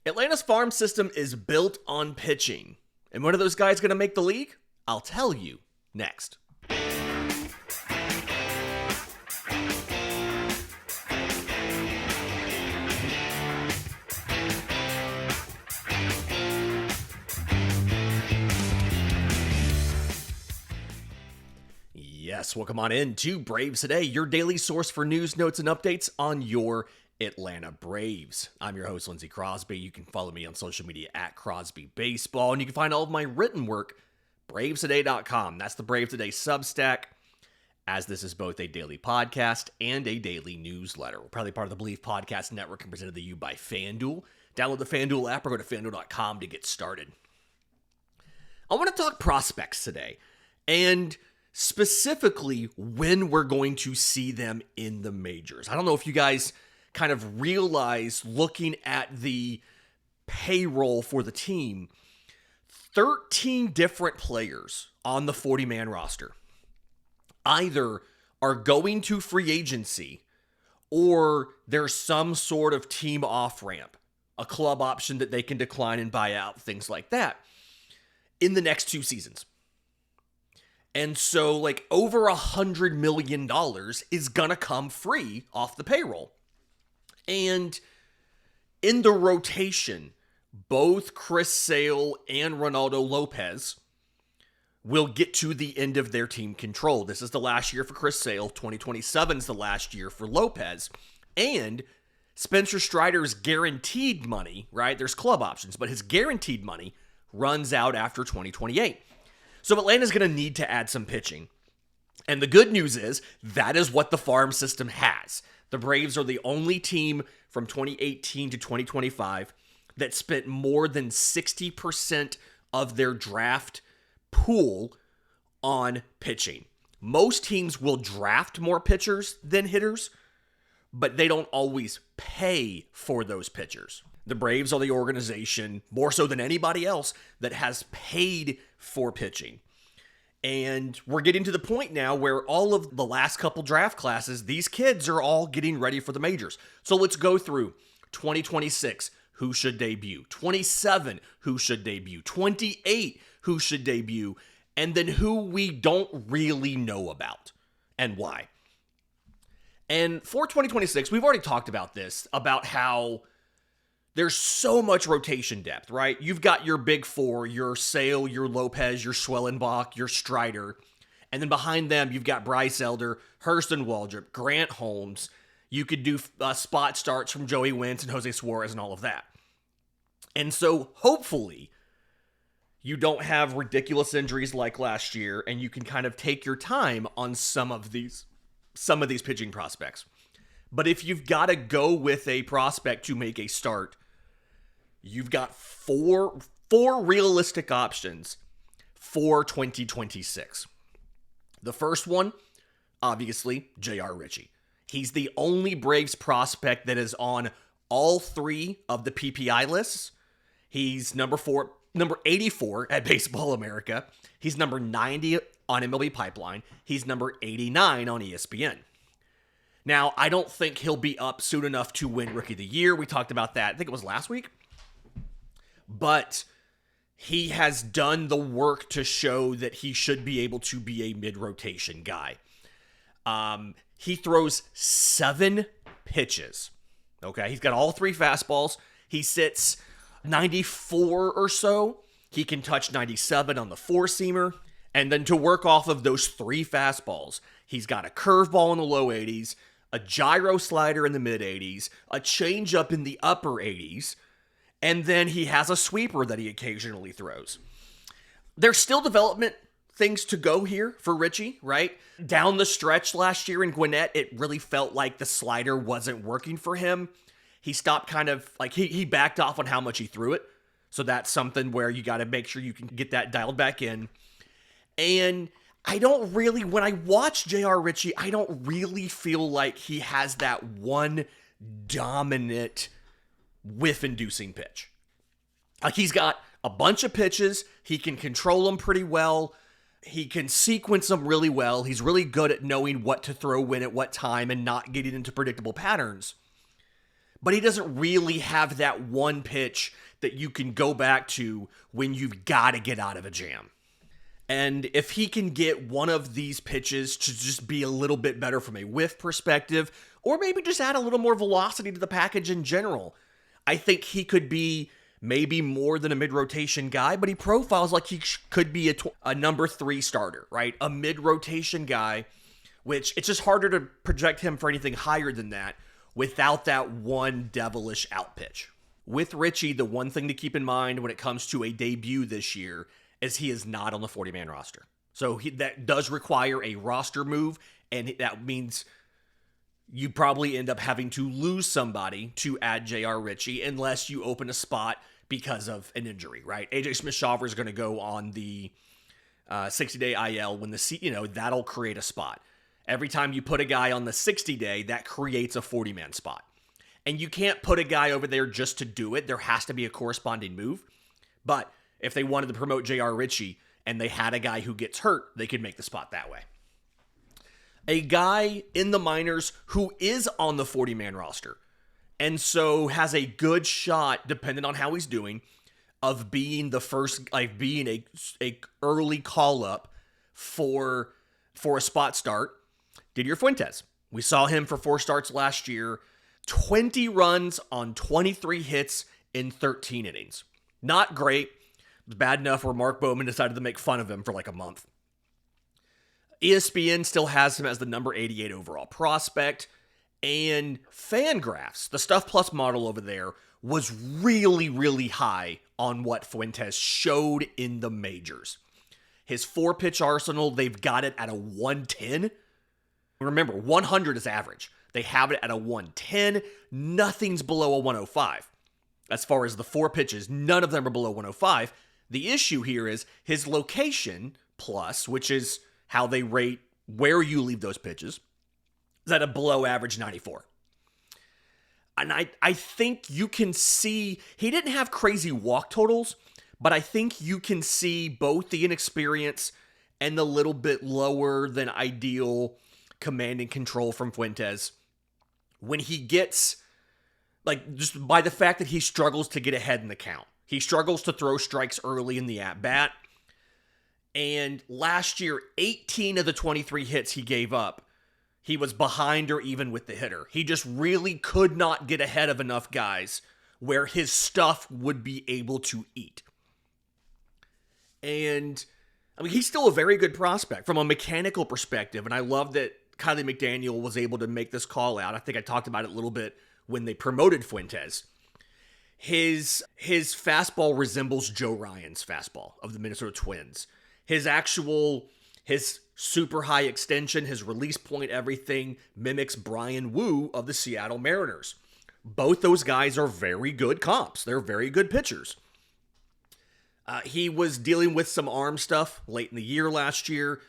Atlanta's farm system is built on pitching. And one of those guys going to make the league? I'll tell you next. Yes, welcome on in to Braves Today, your daily source for news, notes, and updates on your Atlanta Braves. I'm your host, Lindsay Crosby. You can follow me on social media at Crosby Baseball, and you can find all of my written work, bravestoday.com. That's the Braves Today Substack, as this is both a daily podcast and a daily newsletter. We're probably part of the Believe Podcast Network and presented to you by FanDuel. Download the FanDuel app or go to FanDuel.com to get started. I want to talk prospects today, and specifically when we're going to see them in the majors. I don't know if you guys kind of realize, looking at the payroll for the team, 13 different players on the 40-man roster either are going to free agency or there's some sort of team off-ramp, a club option that they can decline and buy out, things like that, in the next 2 seasons. And so, over $100 million is gonna come free off the payroll. And in the rotation, both Chris Sale and Ronaldo Lopez will get to the end of their team control. This is the last year for Chris Sale. 2027 is the last year for Lopez. And Spencer Strider's guaranteed money, right? There's club options, but his guaranteed money runs out after 2028. So Atlanta's going to need to add some pitching. And the good news is that is what the farm system has. The Braves are the only team from 2018 to 2025 that spent more than 60% of their draft pool on pitching. Most teams will draft more pitchers than hitters, but they don't always pay for those pitchers. The Braves are the organization, more so than anybody else, that has paid for pitching. And we're getting to the point now where all of the last couple draft classes, these kids are all getting ready for the majors. So let's go through 2026, who should debut, 27, who should debut, 28, who should debut, and then who we don't really know about and why. And for 2026, we've already talked about this, about how there's so much rotation depth, right? You've got your big four, your Sale, your Lopez, your Schwellenbach, your Strider. And then behind them, you've got Bryce Elder, Hurston Waldrop, Grant Holmes. You could do spot starts from Joey Wentz and Jose Suarez and all of that. And so hopefully you don't have ridiculous injuries like last year, and you can kind of take your time on some of these pitching prospects. But if you've got to go with a prospect to make a start, you've got four realistic options for 2026. The first one, obviously, JR Richie. He's the only Braves prospect that is on all 3 of the PPI lists. He's number 84 at Baseball America. He's number 90 on MLB Pipeline. He's number 89 on ESPN. Now, I don't think he'll be up soon enough to win Rookie of the Year. We talked about that, I think it was last week. But he has done the work to show that he should be able to be a mid-rotation guy. He throws 7 pitches. Okay, he's got all 3 fastballs. He sits 94 or so. He can touch 97 on the 4-seamer. And then to work off of those 3 fastballs, he's got a curveball in the low 80s, a gyro slider in the mid 80s, a changeup in the upper 80s, and then he has a sweeper that he occasionally throws. There's still development things to go here for Richie, right? Down the stretch last year in Gwinnett, it really felt like the slider wasn't working for him. He stopped he backed off on how much he threw it. So that's something where you got to make sure you can get that dialed back in. And when I watch JR Richie, I don't really feel like he has that one dominant whiff-inducing pitch. Like, he's got a bunch of pitches. He can control them pretty well. He can sequence them really well. He's really good at knowing what to throw when at what time and not getting into predictable patterns. but he doesn't really have that one pitch that you can go back to when you've got to get out of a jam. And if he can get one of these pitches to just be a little bit better from a whiff perspective, or maybe just add a little more velocity to the package in general, I think he could be maybe more than a mid-rotation guy, but he profiles like he could be a number 3 starter, right? A mid-rotation guy, which it's just harder to project him for anything higher than that without that one devilish out pitch. With Richie, the one thing to keep in mind when it comes to a debut this year is he is not on the 40-man roster. So that does require a roster move, and that means you probably end up having to lose somebody to add JR Richie unless you open a spot because of an injury, right? AJ Smith-Shawver is going to go on the 60-day IL when that'll create a spot. Every time you put a guy on the 60-day, that creates a 40-man spot. And you can't put a guy over there just to do it. There has to be a corresponding move. But if they wanted to promote JR Richie and they had a guy who gets hurt, they could make the spot that way. A guy in the minors who is on the 40-man roster and so has a good shot, depending on how he's doing, of being the first, being a early call-up for a spot start, Didier Fuentes. We saw him for 4 starts last year, 20 runs on 23 hits in 13 innings. Not great. It was bad enough where Mark Bowman decided to make fun of him for like a month. ESPN still has him as the number 88 overall prospect, and Fangraphs, the Stuff Plus model over there, was really, really high on what Fuentes showed in the majors. His 4-pitch arsenal, they've got it at a 110. Remember, 100 is average. They have it at a 110. Nothing's below a 105. As far as the 4 pitches, none of them are below 105. The issue here is his location plus, which is how they rate where you leave those pitches, is at a below average 94. And I think you can see, he didn't have crazy walk totals, but I think you can see both the inexperience and the little bit lower than ideal command and control from Fuentes when he gets, just by the fact that he struggles to get ahead in the count. He struggles to throw strikes early in the at-bat. And last year, 18 of the 23 hits he gave up, he was behind or even with the hitter. He just really could not get ahead of enough guys where his stuff would be able to eat. And, he's still a very good prospect from a mechanical perspective, and I love that Kiley McDaniel was able to make this call out. I think I talked about it a little bit when they promoted Fuentes. His fastball resembles Joe Ryan's fastball of the Minnesota Twins. His super high extension, his release point, everything mimics Brian Wu of the Seattle Mariners. Both those guys are very good comps. They're very good pitchers. He was dealing with some arm stuff late in the year last year.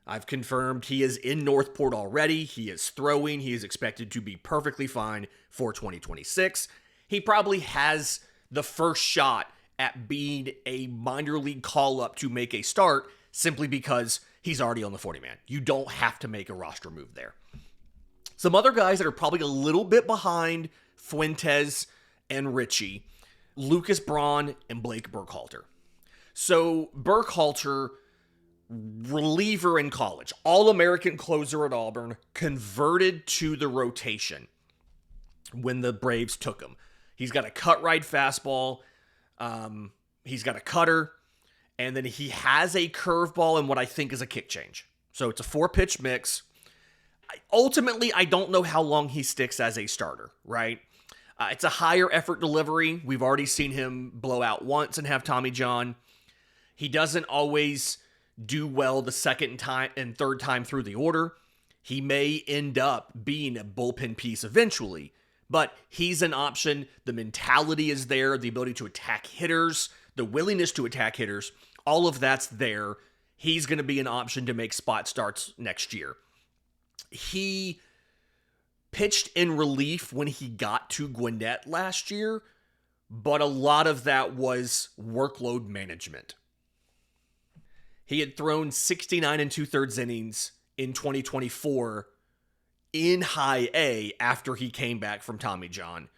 I've confirmed he is in Northport already. He is throwing. He is expected to be perfectly fine for 2026. He probably has the first shot at being a minor league call-up to make a start simply because he's already on the 40-man. You don't have to make a roster move there. Some other guys that are probably a little bit behind Fuentes and Richie, Lucas Braun and Blake Burkhalter. So Burkhalter, reliever in college, All-American closer at Auburn, converted to the rotation when the Braves took him. He's got a cut-right fastball. He's got a cutter. And then he has a curveball and what I think is a kick change. So it's a 4-pitch mix. Ultimately, I don't know how long he sticks as a starter, right? It's a higher effort delivery. We've already seen him blow out once and have Tommy John. He doesn't always do well the second time and third time through the order. He may end up being a bullpen piece eventually, but he's an option. The mentality is there, the ability to attack hitters, the willingness to attack hitters, all of that's there. He's going to be an option to make spot starts next year. He pitched in relief when he got to Gwinnett last year, but a lot of that was workload management. He had thrown 69 2/3 innings in 2024 in high A after he came back from Tommy John.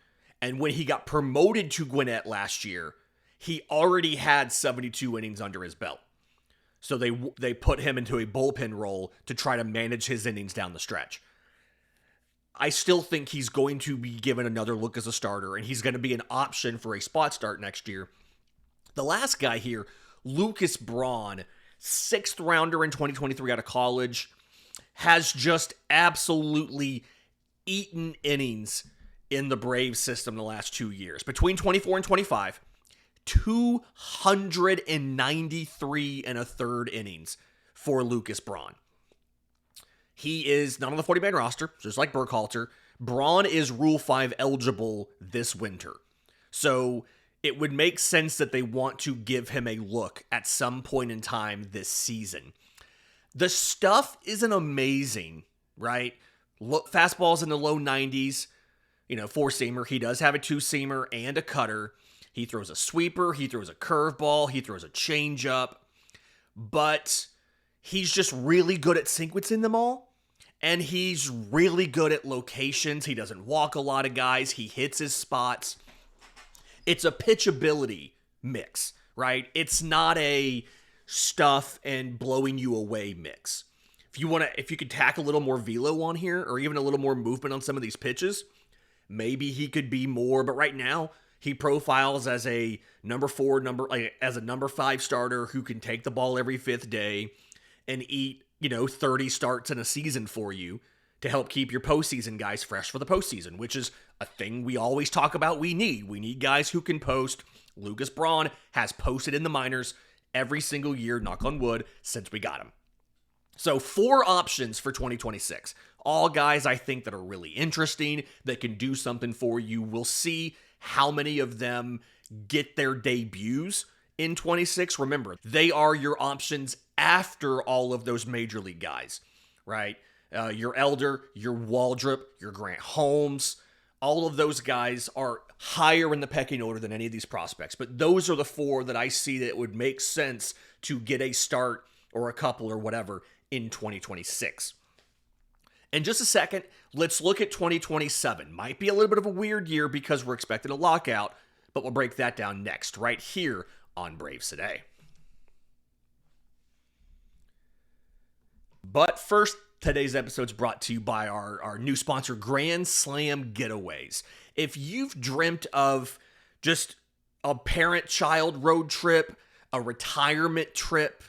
And when he got promoted to Gwinnett last year, he already had 72 innings under his belt. So they put him into a bullpen role to try to manage his innings down the stretch. I still think he's going to be given another look as a starter, and he's going to be an option for a spot start next year. The last guy here, Lucas Braun, 6th rounder in 2023 out of college, has just absolutely eaten innings in the Braves system the last 2 years. Between 24 and 25, 293 and a third innings for Lucas Braun. He is not on the 40-man roster, just like Burkhalter. Braun is Rule 5 eligible this winter. So it would make sense that they want to give him a look at some point in time this season. The stuff isn't amazing, right? Fastball's in the low 90s, four-seamer. He does have a two-seamer and a cutter. He throws a sweeper, he throws a curveball, he throws a changeup, but he's just really good at sequencing them all, and he's really good at locations. He doesn't walk a lot of guys. He hits his spots. It's a pitchability mix, right? It's not a stuff and blowing you away mix. If you could tack a little more velo on here, or even a little more movement on some of these pitches, maybe he could be more, but right now, he profiles as a number 5 starter who can take the ball every 5th day and eat, 30 starts in a season for you to help keep your postseason guys fresh for the postseason, which is a thing we always talk about we need. We need guys who can post. Lucas Braun has posted in the minors every single year, knock on wood, since we got him. So 4 options for 2026. All guys I think that are really interesting, that can do something for you. We'll see how many of them get their debuts in 26. Remember, they are your options after all of those major league guys, right? Your Elder, your Waldrop, your Grant Holmes, all of those guys are higher in the pecking order than any of these prospects. But those are the 4 that I see that it would make sense to get a start or a couple or whatever in 2026. In just a second, let's look at 2027. Might be a little bit of a weird year because we're expecting a lockout, but we'll break that down next, right here on Braves Today. But first, today's episode is brought to you by our new sponsor, Grand Slam Getaways. If you've dreamt of just a parent-child road trip, a retirement trip,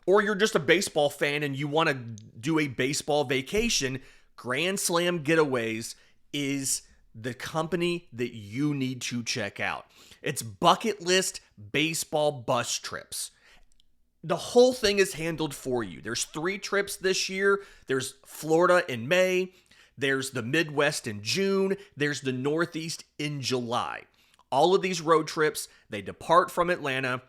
or you're just a baseball fan and you want to do a baseball vacation, Grand Slam Getaways is the company that you need to check out. It's bucket list baseball bus trips. The whole thing is handled for you. There's 3 trips this year. There's Florida in May. There's the Midwest in June. There's the Northeast in July. All of these road trips, they depart from Atlanta.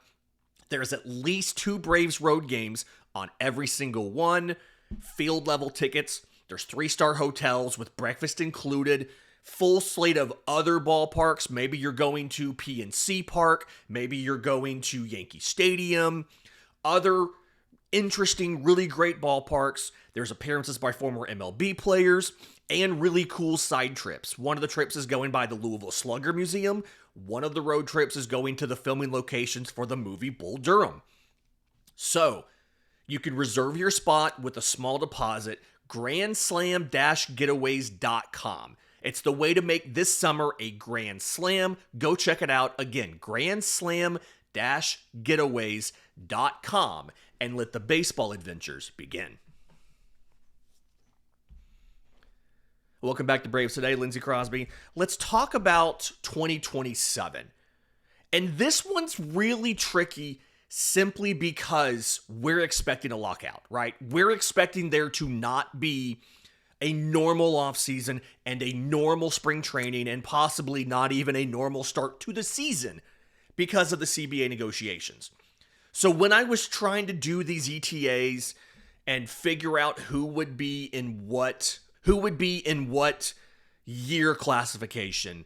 There's at least 2 Braves road games on every single one. Field level tickets. There's 3-star hotels with breakfast included. Full slate of other ballparks. Maybe you're going to PNC Park. Maybe you're going to Yankee Stadium. Other interesting, really great ballparks. There's appearances by former MLB players and really cool side trips. One of the trips is going by the Louisville Slugger Museum. One of the road trips is going to the filming locations for the movie Bull Durham. So, you can reserve your spot with a small deposit. GrandSlam-Getaways.com. It's the way to make this summer a Grand Slam. Go check it out. Again, GrandSlam-Getaways.com, and let the baseball adventures begin. Welcome back to Braves Today, Lindsay Crosby. Let's talk about 2027. And this one's really tricky simply because we're expecting a lockout, right? We're expecting there to not be a normal offseason and a normal spring training and possibly not even a normal start to the season because of the CBA negotiations. So when I was trying to do these ETAs and figure out who would be in what year classification,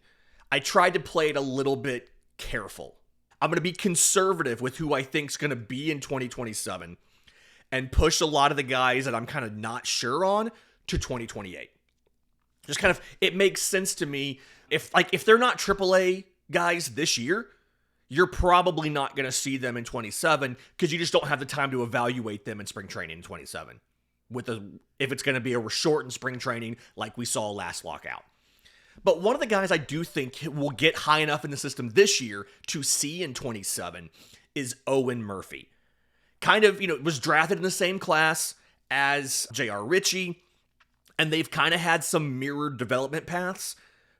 I tried to play it a little bit careful. I'm going to be conservative with who I think is going to be in 2027 and push a lot of the guys that I'm kind of not sure on to 2028. Just kind of, it makes sense to me If they're not AAA guys this year, you're probably not going to see them in 27 because you just don't have the time to evaluate them in spring training in 27. If it's going to be a shortened spring training like we saw last lockout. But one of the guys I do think will get high enough in the system this year to see in 27 is Owen Murphy. Kind of, was drafted in the same class as JR Richie, and they've kind of had some mirrored development paths,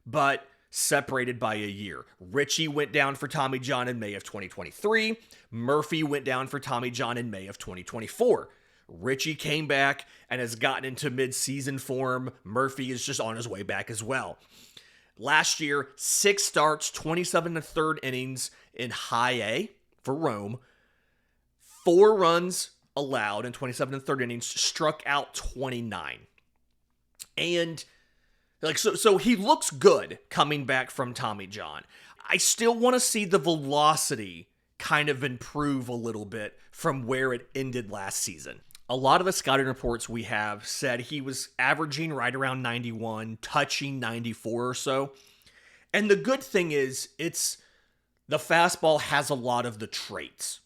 but separated by a year. Richie went down for Tommy John in May of 2023. Murphy went down for Tommy John in May of 2024. Richie came back and has gotten into mid-season form. Murphy is just on his way back as well. Last year, 6 starts, 27 1/3 innings in high A for Rome. 4 runs allowed in 27 1/3 innings, struck out 29. And so he looks good coming back from Tommy John. I still want to see the velocity kind of improve a little bit from where it ended last season. A lot of the scouting reports we have said he was averaging right around 91, touching 94 or so. And the good thing is, the fastball has a lot of the traits.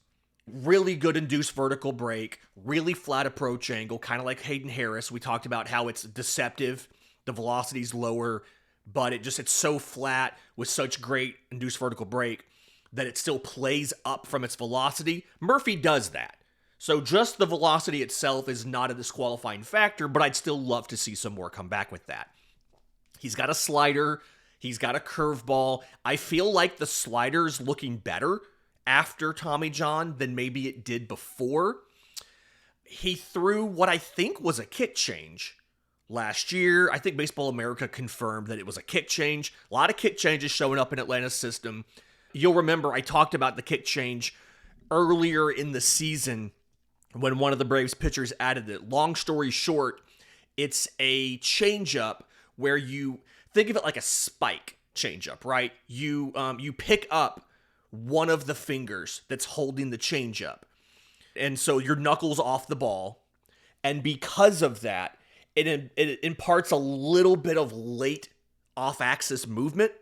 Really good induced vertical break, really flat approach angle, kind of like Hayden Harris. We talked about how it's deceptive. The velocity's lower, but it's so flat with such great induced vertical break that it still plays up from its velocity. Murphy does that. So just the velocity itself is not a disqualifying factor, but I'd still love to see some more come back with that. He's got a slider. He's got a curveball. I feel like the slider's looking better after Tommy John than maybe it did before. He threw what I think was a kick change last year. I think Baseball America confirmed that it was a kick change. A lot of kick changes showing up in Atlanta's system. You'll remember I talked about the kick change earlier in the season when one of the Braves pitchers added it. Long story short, it's a changeup where you think of it like a spike changeup, right? You pick up one of the fingers that's holding the changeup. And so your knuckles off the ball. And because of that, it imparts a little bit of late off-axis movement,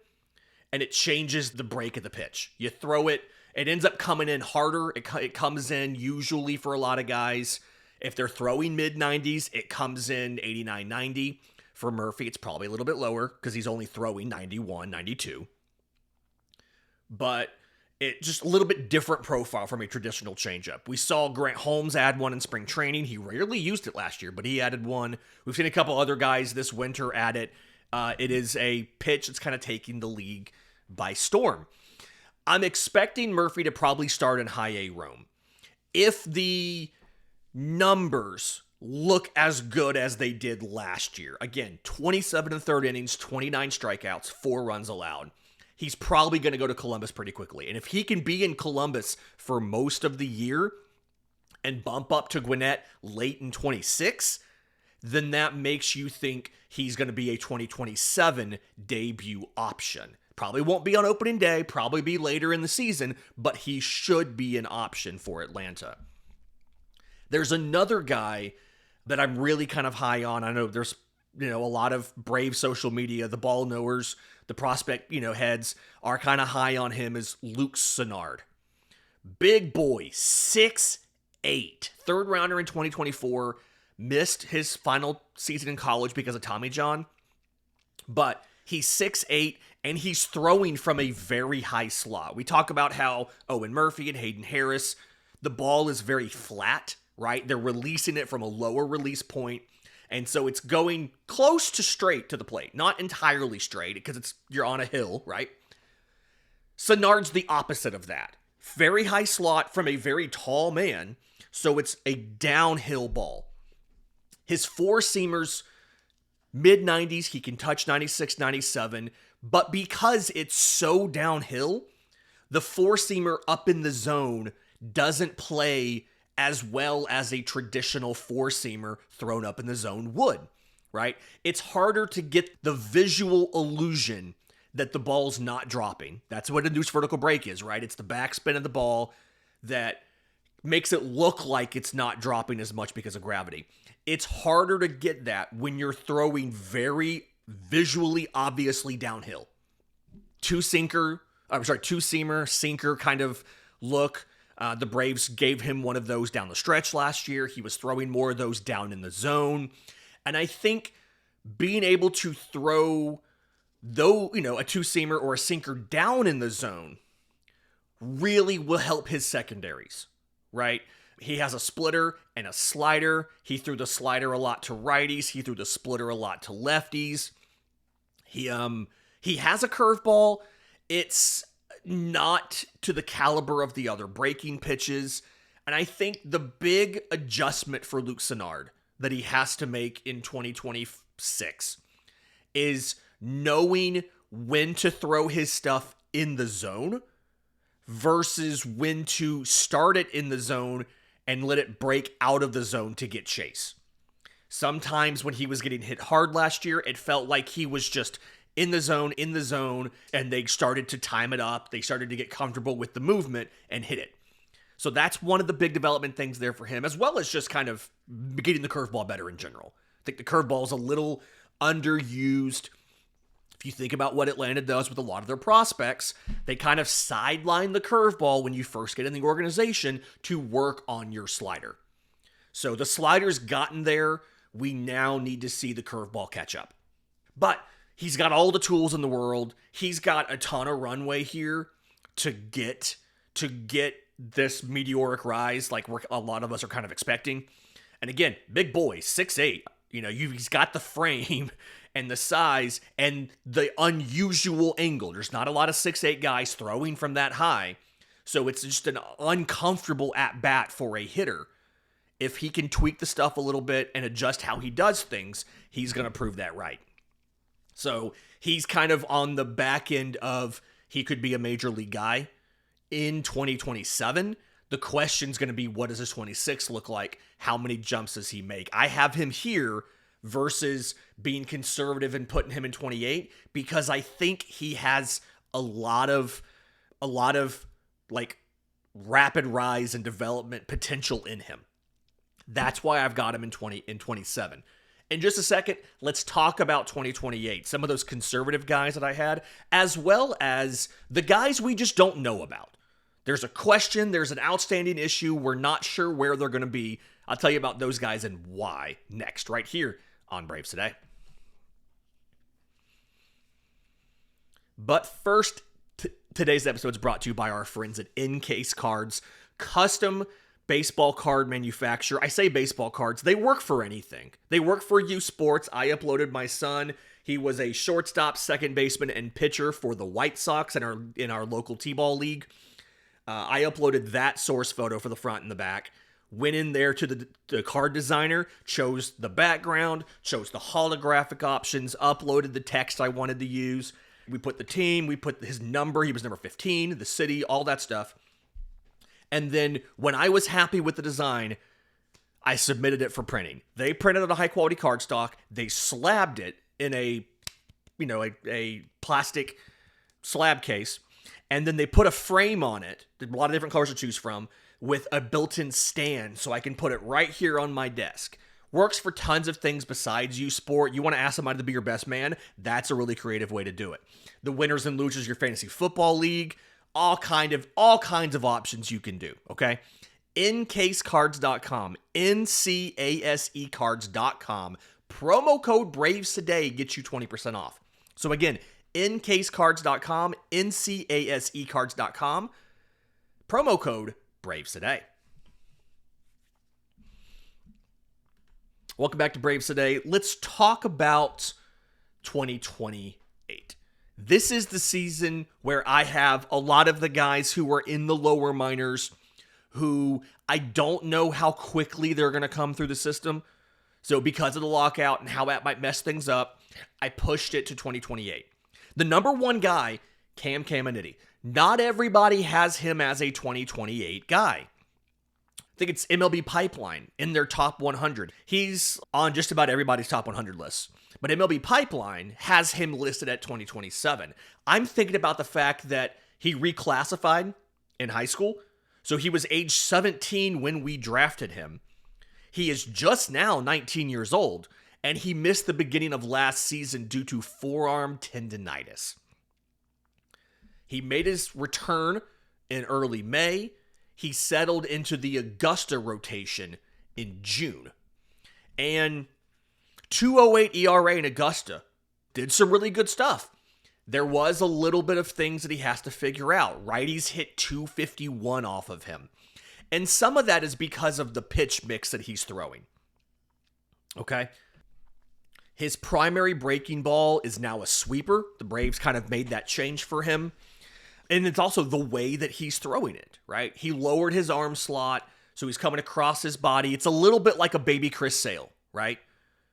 and it changes the break of the pitch. You throw it, it ends up coming in harder. It comes in usually for a lot of guys. If they're throwing mid-90s, it comes in 89, 90. For Murphy, it's probably a little bit lower because he's only throwing 91, 92. But it's just a little bit different profile from a traditional changeup. We saw Grant Holmes add one in spring training. He rarely used it last year, but he added one. We've seen a couple other guys this winter add it. It is a pitch that's kind of taking the league by storm. I'm expecting Murphy to probably start in high A Rome. If the numbers look as good as they did last year, again, 27 1/3 innings, 29 strikeouts, 4 runs allowed, he's probably going to go to Columbus pretty quickly. And if he can be in Columbus for most of the year and bump up to Gwinnett late in 26, then that makes you think he's going to be a 2027 debut option. Probably won't be on opening day, probably be later in the season, but he should be an option for Atlanta. There's another guy that I'm really kind of high on. I know there's a lot of Brave social media, the ball knowers, the prospect, heads are kind of high on him, is Luke Sennard. Big boy, 6'8", third rounder in 2024, missed his final season in college because of Tommy John, but he's 6'8", and he's throwing from a very high slot. We talk about how Owen Murphy and Hayden Harris, the ball is very flat, right? They're releasing it from a lower release point. And so it's going close to straight to the plate. Not entirely straight because you're on a hill, right? Sennard's the opposite of that. Very high slot from a very tall man. So it's a downhill ball. His four-seamers, mid-90s, he can touch 96, 97. But because it's so downhill, the four-seamer up in the zone doesn't play as well as a traditional four-seamer thrown up in the zone would, right? It's harder to get the visual illusion that the ball's not dropping. That's what induced vertical break is, right? It's the backspin of the ball that makes it look like it's not dropping as much because of gravity. It's harder to get that when you're throwing very visually, obviously downhill. two-seamer, sinker kind of look. The Braves gave him one of those down the stretch last year. He was throwing more of those down in the zone. And I think being able to throw, a two-seamer or a sinker down in the zone really will help his secondaries, right? He has a splitter and a slider. He threw the slider a lot to righties. He threw the splitter a lot to lefties. He has a curveball. It's not to the caliber of the other breaking pitches. And I think the big adjustment for Luke Sennard that he has to make in 2026 is knowing when to throw his stuff in the zone versus when to start it in the zone and let it break out of the zone to get chase. Sometimes when he was getting hit hard last year, it felt like he was just in the zone, and they started to time it up. They started to get comfortable with the movement and hit it. So that's one of the big development things there for him, as well as just kind of getting the curveball better in general. I think the curveball is a little underused. If you think about what Atlanta does with a lot of their prospects, they kind of sideline the curveball when you first get in the organization to work on your slider. So the slider's gotten there. We now need to see the curveball catch up. But he's got all the tools in the world. He's got a ton of runway here to get this meteoric rise like a lot of us are kind of expecting. And again, big boy, 6'8". He's got the frame and the size and the unusual angle. There's not a lot of 6'8" guys throwing from that high. So it's just an uncomfortable at-bat for a hitter. If he can tweak the stuff a little bit and adjust how he does things, he's going to prove that right. So he's kind of on the back end of he could be a major league guy in 2027. The question's going to be, what does his 26 look like? How many jumps does he make? I have him here versus being conservative and putting him in 28 because I think he has a lot of like rapid rise and development potential in him. That's why I've got him in 27. In just a second, let's talk about 2028. Some of those conservative guys that I had, as well as the guys we just don't know about. There's a question, there's an outstanding issue, we're not sure where they're going to be. I'll tell you about those guys and why next, right here on Braves Today. But first, today's episode is brought to you by our friends at Encase Cards, custom baseball card manufacturer. I say baseball cards, they work for anything. They work for U Sports. I uploaded my son. He was a shortstop, second baseman, and pitcher for the White Sox in our local T-ball league. I uploaded that source photo for the front and the back. Went in there to the card designer, chose the background, chose the holographic options, uploaded the text I wanted to use. We put the team, we put his number, he was number 15, the city, all that stuff. And then when I was happy with the design, I submitted it for printing. They printed out a high-quality cardstock. They slabbed it in a plastic slab case. And then they put a frame on it, a lot of different colors to choose from, with a built-in stand so I can put it right here on my desk. Works for tons of things besides U Sport. You want to ask somebody to be your best man? That's a really creative way to do it. The winners and losers of your fantasy football league, all kinds of options you can do, okay? Encasecards.com, N-C-A-S-E cards.com. Promo code BRAVES today gets you 20% off. So again, Encasecards.com, N-C-A-S-E cards.com. Promo code BRAVES today. Welcome back to Braves Today. Let's talk about 2028. This is the season where I have a lot of the guys who are in the lower minors who I don't know how quickly they're going to come through the system. So because of the lockout and how that might mess things up, I pushed it to 2028. The number one guy, Cam Caminiti. Not everybody has him as a 2028 guy. I think it's MLB Pipeline in their top 100. He's on just about everybody's top 100 lists. But MLB Pipeline has him listed at 2027. I'm thinking about the fact that he reclassified in high school. So he was age 17 when we drafted him. He is just now 19 years old, and he missed the beginning of last season due to forearm tendonitis. He made his return in early May. He settled into the Augusta rotation in June. And 2.08 ERA in Augusta did some really good stuff. There was a little bit of things that he has to figure out. Righties hit 251 off of him. And some of that is because of the pitch mix that he's throwing. Okay? His primary breaking ball is now a sweeper. The Braves kind of made that change for him. And it's also the way that he's throwing it, right? He lowered his arm slot, so he's coming across his body. It's a little bit like a baby Chris Sale, right?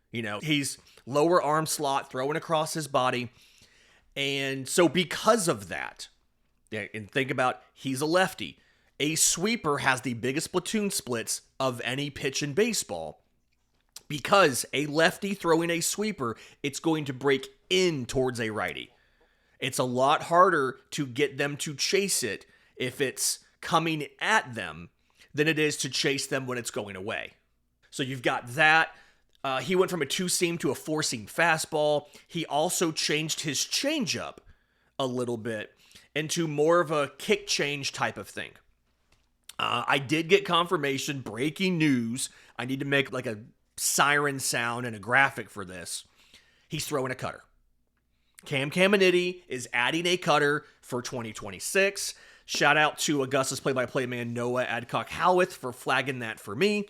You know, he's lower arm slot, throwing across his body. And so because of that, and think about, he's a lefty. A sweeper has the biggest platoon splits of any pitch in baseball. Because a lefty throwing a sweeper, it's going to break in towards a righty. It's a lot harder to get them to chase it if it's coming at them than it is to chase them when it's going away. So you've got that. He went from a two-seam to a four-seam fastball. He also changed his changeup a little bit into more of a kick change type of thing. I did get confirmation, breaking news. I need to make like a siren sound and a graphic for this. He's throwing a cutter. Cam Caminiti is adding a cutter for 2026. Shout out to Augusta's play-by-play man Noah Adcock-Howarth for flagging that for me.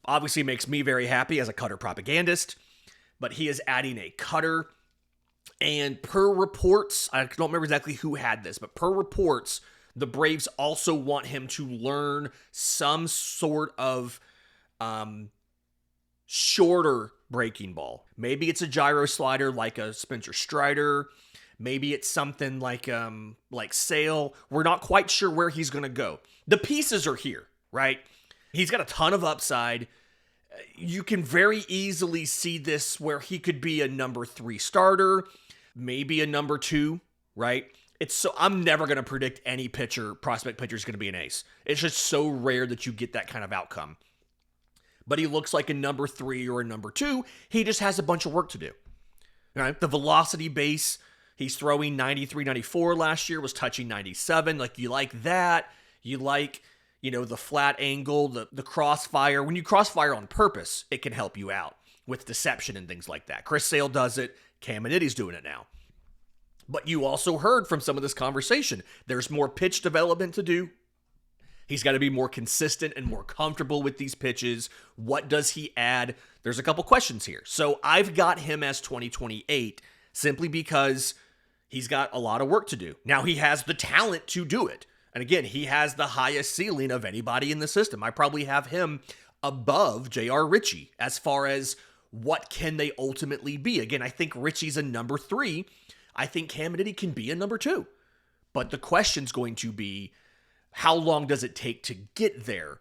Obviously makes me very happy as a cutter propagandist, but he is adding a cutter. And per reports, I don't remember exactly who had this, but per reports, the Braves also want him to learn some sort of shorter breaking ball. Maybe it's a gyro slider like a Spencer Strider. Maybe it's something like Sale. We're not quite sure where he's going to go. The pieces are here, right? He's got a ton of upside. You can very easily see this where he could be a number 3 starter, maybe a number 2, right? I'm never going to predict any prospect pitcher is going to be an ace. It's just so rare that you get that kind of outcome. But he looks like a number 3 or a number 2. He just has a bunch of work to do. Right? The velocity base, he's throwing 93, 94 last year, was touching 97. Like, you like that. You like, the flat angle, the crossfire. When you crossfire on purpose, it can help you out with deception and things like that. Chris Sale does it. Caminiti's doing it now. But you also heard from some of this conversation, there's more pitch development to do. He's got to be more consistent and more comfortable with these pitches. What does he add? There's a couple questions here. So I've got him as 2028 simply because he's got a lot of work to do. Now he has the talent to do it. And again, he has the highest ceiling of anybody in the system. I probably have him above JR Richie as far as what can they ultimately be. Again, I think Richie's a number 3. I think Caminiti can be a number 2. But the question's going to be, how long does it take to get there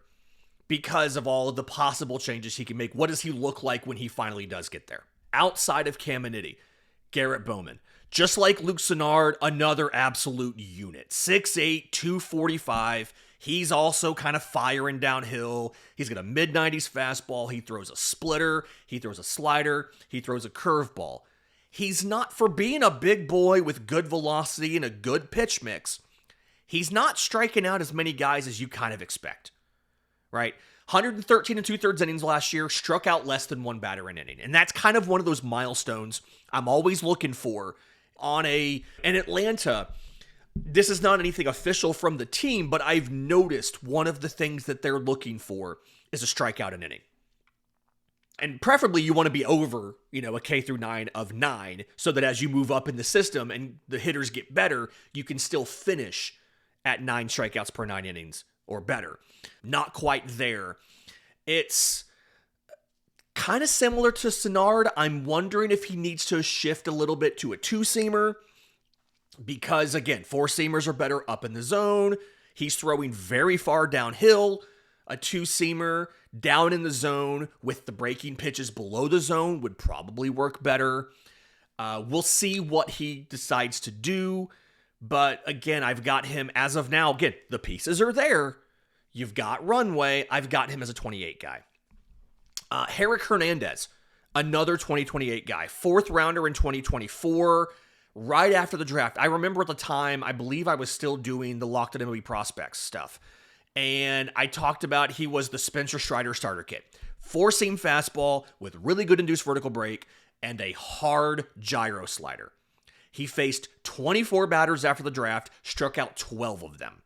because of all of the possible changes he can make? What does he look like when he finally does get there? Outside of Caminiti, Garrett Bowman. Just like Luke Sennard, another absolute unit. 6'8", 245. He's also kind of firing downhill. He's got a mid-90s fastball. He throws a splitter. He throws a slider. He throws a curveball. He's not, for being a big boy with good velocity and a good pitch mix, he's not striking out as many guys as you kind of expect, right? 113 and 2/3 innings last year, struck out less than one batter an inning. And that's kind of one of those milestones I'm always looking for in Atlanta. This is not anything official from the team, but I've noticed one of the things that they're looking for is a strikeout an inning. And preferably you want to be over, a K through 9 of 9, so that as you move up in the system and the hitters get better, you can still finish at 9 strikeouts per 9 innings or better. Not quite there. It's kind of similar to Sennard. I'm wondering if he needs to shift a little bit to a 2-seamer because, again, 4-seamers are better up in the zone. He's throwing very far downhill. A 2-seamer down in the zone with the breaking pitches below the zone would probably work better. We'll see what he decides to do. But again, I've got him as of now. Again, the pieces are there. You've got runway. I've got him as a 28 guy. Herrick Hernandez, another 2028 guy. 4th rounder in 2024. right after the draft. I remember at the time, I believe I was still doing the Locked on MLB Prospects stuff. And I talked about he was the Spencer Strider starter kit. 4-seam fastball with really good induced vertical break and a hard gyro slider. He faced 24 batters after the draft, struck out 12 of them.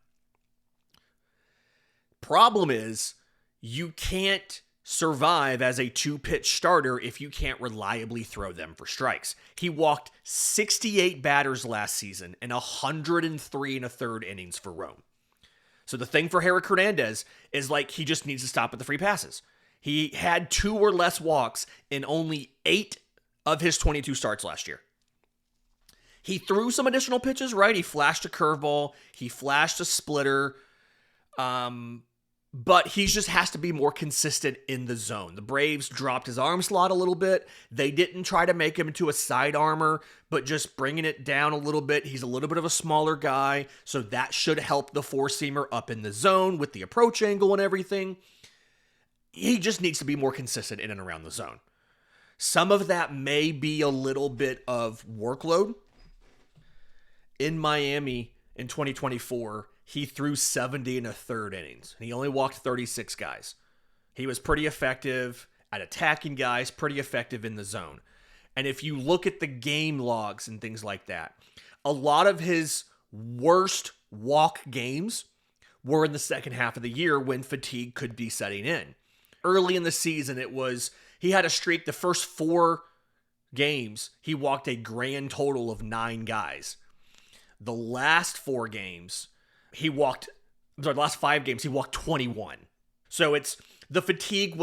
Problem is, you can't survive as a 2-pitch starter if you can't reliably throw them for strikes. He walked 68 batters last season in 103 1/3 innings for Rome. So the thing for Herrick Hernandez is like he just needs to stop at the free passes. He had 2 or less walks in only 8 of his 22 starts last year. He threw some additional pitches, right? He flashed a curveball. He flashed a splitter. But he just has to be more consistent in the zone. The Braves dropped his arm slot a little bit. They didn't try to make him into a side armor, but just bringing it down a little bit. He's a little bit of a smaller guy, so that should help the 4-seamer up in the zone with the approach angle and everything. He just needs to be more consistent in and around the zone. Some of that may be a little bit of workload. In Miami in 2024, he threw 70 1/3 innings. He only walked 36 guys. He was pretty effective at attacking guys, pretty effective in the zone. And if you look at the game logs and things like that, a lot of his worst walk games were in the second half of the year when fatigue could be setting in. Early in the season, he had a streak. The first 4 games, he walked a grand total of 9 guys. The last 4 games, last 5 games, he walked 21. So the fatigue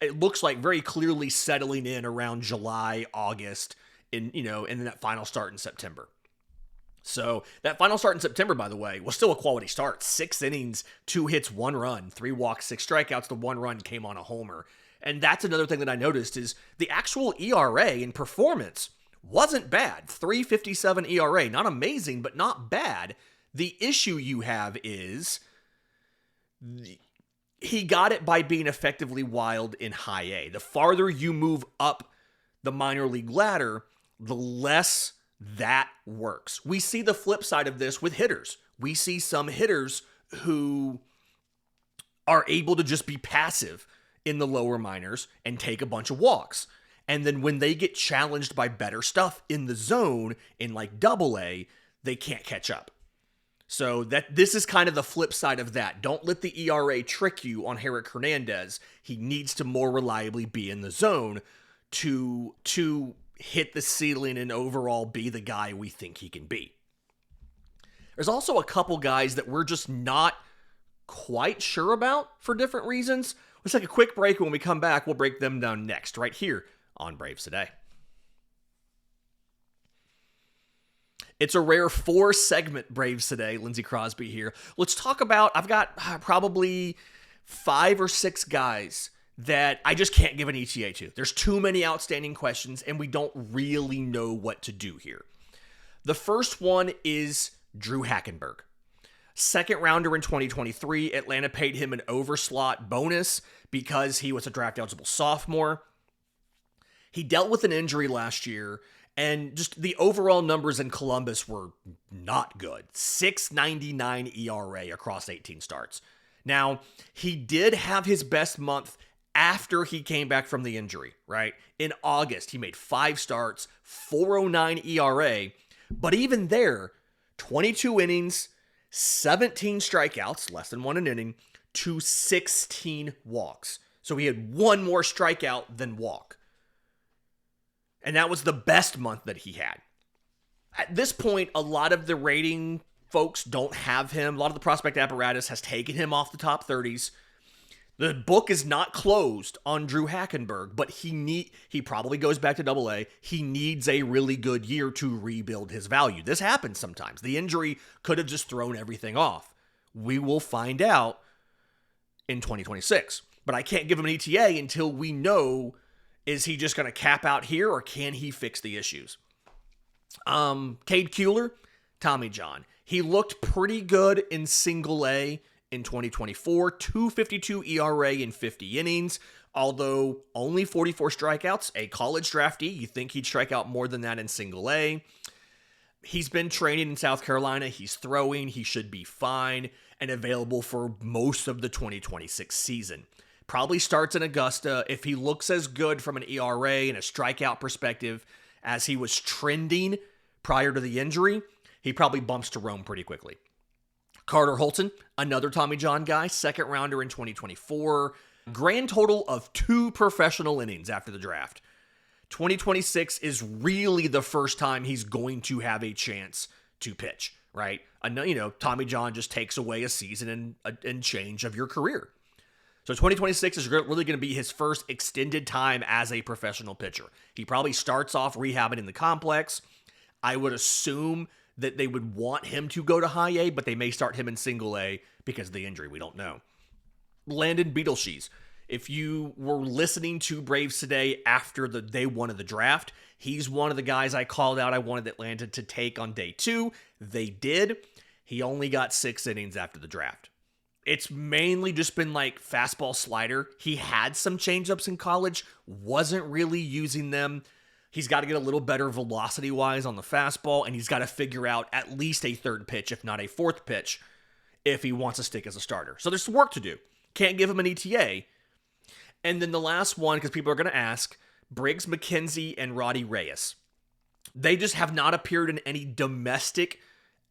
it looks like very clearly settling in around July, August, and then that final start in September. So that final start in September, by the way, was still a quality start. 6 innings, 2 hits, 1 run, 3 walks, 6 strikeouts. The 1 run came on a homer. And that's another thing that I noticed is the actual ERA in performance wasn't bad. 3.57 ERA, not amazing, but not bad. The issue you have is he got it by being effectively wild in high A. The farther you move up the minor league ladder, the less that works. We see the flip side of this with hitters. We see some hitters who are able to just be passive in the lower minors and take a bunch of walks. And then when they get challenged by better stuff in the zone in like AA, they can't catch up. So this is kind of the flip side of that. Don't let the ERA trick you on Herrick Hernandez. He needs to more reliably be in the zone to hit the ceiling and overall be the guy we think he can be. There's also a couple guys that we're just not quite sure about for different reasons. Let's take a quick break. When we come back, we'll break them down next, right here on Braves Today. It's a rare 4-segment Braves Today. Lindsay Crosby here. Let's talk about, I've got probably 5 or 6 guys that I just can't give an ETA to. There's too many outstanding questions, and we don't really know what to do here. The first one is Drew Hackenberg. Second rounder in 2023, Atlanta paid him an overslot bonus because he was a draft eligible sophomore. He dealt with an injury last year, and just the overall numbers in Columbus were not good. 6.99 ERA across 18 starts. Now, he did have his best month after he came back from the injury, right? In August, he made 5 starts, 4.09 ERA, but even there, 22 innings, 17 strikeouts, less than 1 an inning, to 16 walks. So he had 1 more strikeout than walk. And that was the best month that he had. At this point, a lot of the rating folks don't have him. A lot of the prospect apparatus has taken him off the top 30s. The book is not closed on Drew Hackenberg, but he probably goes back to AA. He needs a really good year to rebuild his value. This happens sometimes. The injury could have just thrown everything off. We will find out in 2026. But I can't give him an ETA until we know, is he just going to cap out here or can he fix the issues? Cade Kuehler, Tommy John. He looked pretty good in single A in 2024, 2.52 ERA in 50 innings, although only 44 strikeouts, a college draftee. You think he'd strike out more than that in single A. He's been training in South Carolina. He's throwing. He should be fine and available for most of the 2026 season. Probably starts in Augusta. If he looks as good from an ERA and a strikeout perspective as he was trending prior to the injury, he probably bumps to Rome pretty quickly. Carter Holton, another Tommy John guy, second rounder in 2024. Grand total of 2 professional innings after the draft. 2026 is really the first time he's going to have a chance to pitch, right? Tommy John just takes away a season and change of your career. So 2026 is really going to be his first extended time as a professional pitcher. He probably starts off rehabbing in the complex. I would assume that they would want him to go to high A, but they may start him in single A because of the injury. We don't know. Landon Beetleshees. If you were listening to Braves Today after the day 1 of the draft, he's one of the guys I called out I wanted Atlanta to take on day 2. They did. He only got 6 innings after the draft. It's mainly just been like fastball slider. He had some changeups in college, wasn't really using them. He's got to get a little better velocity-wise on the fastball, and he's got to figure out at least a third pitch, if not a fourth pitch, if he wants to stick as a starter. So there's some work to do. Can't give him an ETA. And then the last one, because people are going to ask, Briggs McKenzie and Roddy Reyes. They just have not appeared in any domestic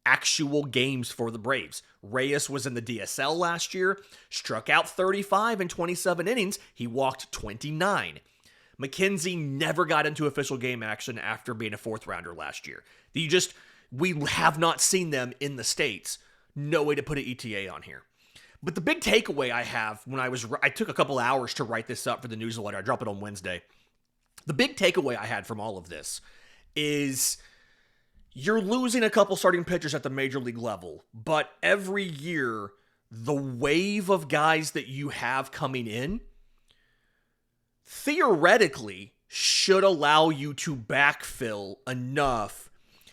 actual games for the Braves. Reyes was in the DSL last year, struck out 35 in 27 innings. He walked 29. McKenzie never got into official game action after being a 4th rounder last year. We have not seen them in the States. No way to put an ETA on here. But the big takeaway I have I took a couple hours to write this up for the newsletter. I dropped it on Wednesday. The big takeaway I had from all of this is you're losing a couple starting pitchers at the major league level, but every year, the wave of guys that you have coming in theoretically should allow you to backfill enough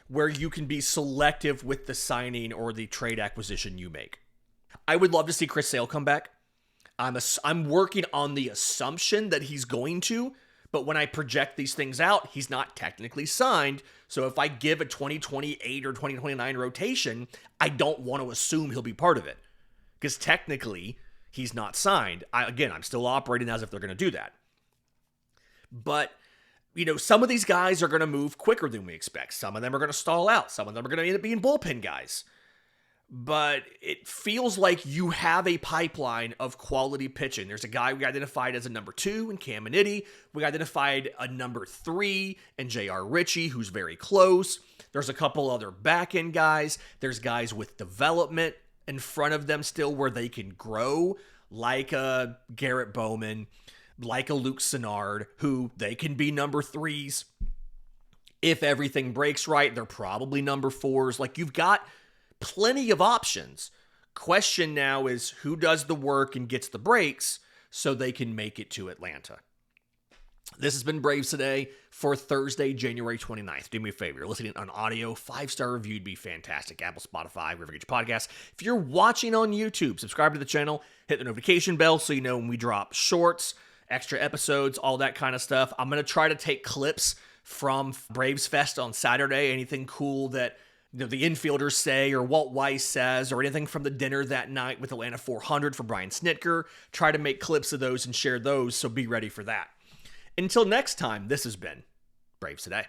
where you can be selective with the signing or the trade acquisition you make. I would love to see Chris Sale come back. I'm working on the assumption that he's going to, but when I project these things out, he's not technically signed. So if I give a 2028 or 2029 rotation, I don't want to assume he'll be part of it because technically he's not signed. I'm still operating as if they're going to do that. But, some of these guys are going to move quicker than we expect. Some of them are going to stall out. Some of them are going to end up being bullpen guys. But it feels like you have a pipeline of quality pitching. There's a guy we identified as a number 2 in Cam Miniti. We identified a number 3 in JR Richie, who's very close. There's a couple other back-end guys. There's guys with development in front of them still where they can grow, like a Garrett Bowman, like a Luke Sennard, who they can be number 3s. If everything breaks right, they're probably number 4s. Like, you've got plenty of options. Question now is who does the work and gets the breaks so they can make it to Atlanta. This has been Braves Today for Thursday, January 29th. Do me a favor. You're listening on audio. 5-star review would be fantastic. Apple, Spotify, wherever you get your podcasts. If you're watching on YouTube, subscribe to the channel. Hit the notification bell so you know when we drop shorts, extra episodes, all that kind of stuff. I'm going to try to take clips from Braves Fest on Saturday. Anything cool that the infielders say or Walt Weiss says or anything from the dinner that night with Atlanta 400 for Brian Snitker. Try to make clips of those and share those, so be ready for that. Until next time, this has been Braves Today.